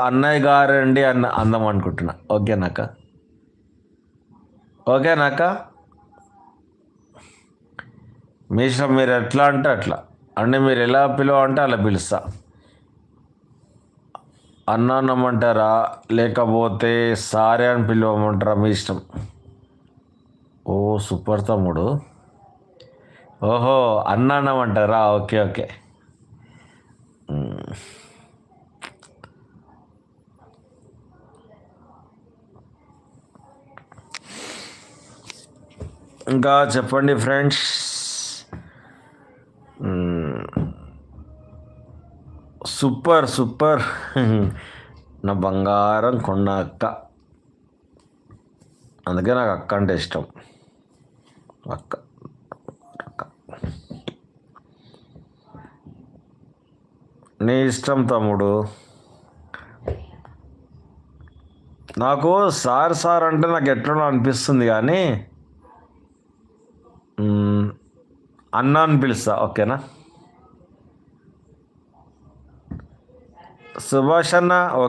అన్నయ్య గారండి అందం అనుకుంటున్నా. ఓకేనాక? ఓకేనాక? మీ ఇష్టం, మీరు ఎట్లా అంటే అట్లా. అంటే మీరు ఎలా పిలవంటే అలా పిలుస్తా. అన్న అన్నమంటారా, లేకపోతే సారే అని పిలవమంటారా, మీ ఇష్టం. ఓ సూపర్ తమ్ముడు. ఓహో, అన్న అన్నమంటారా? Okay okay. ఇంకా చెప్పండి ఫ్రెండ్స్. Super super. నా బంగారం కొన్న అక్క. అందుకే నాకు అక్క అంటే ఇష్టం. అక్క అక్క. నీ ఇష్టం తమ్ముడు. నాకు సార్ సార్ అంటే నాకు ఎట్లా అనిపిస్తుంది, కానీ అన్న అని పిలుస్తా. ఓకేనా? సుభాష్ అన్న. ఓకే.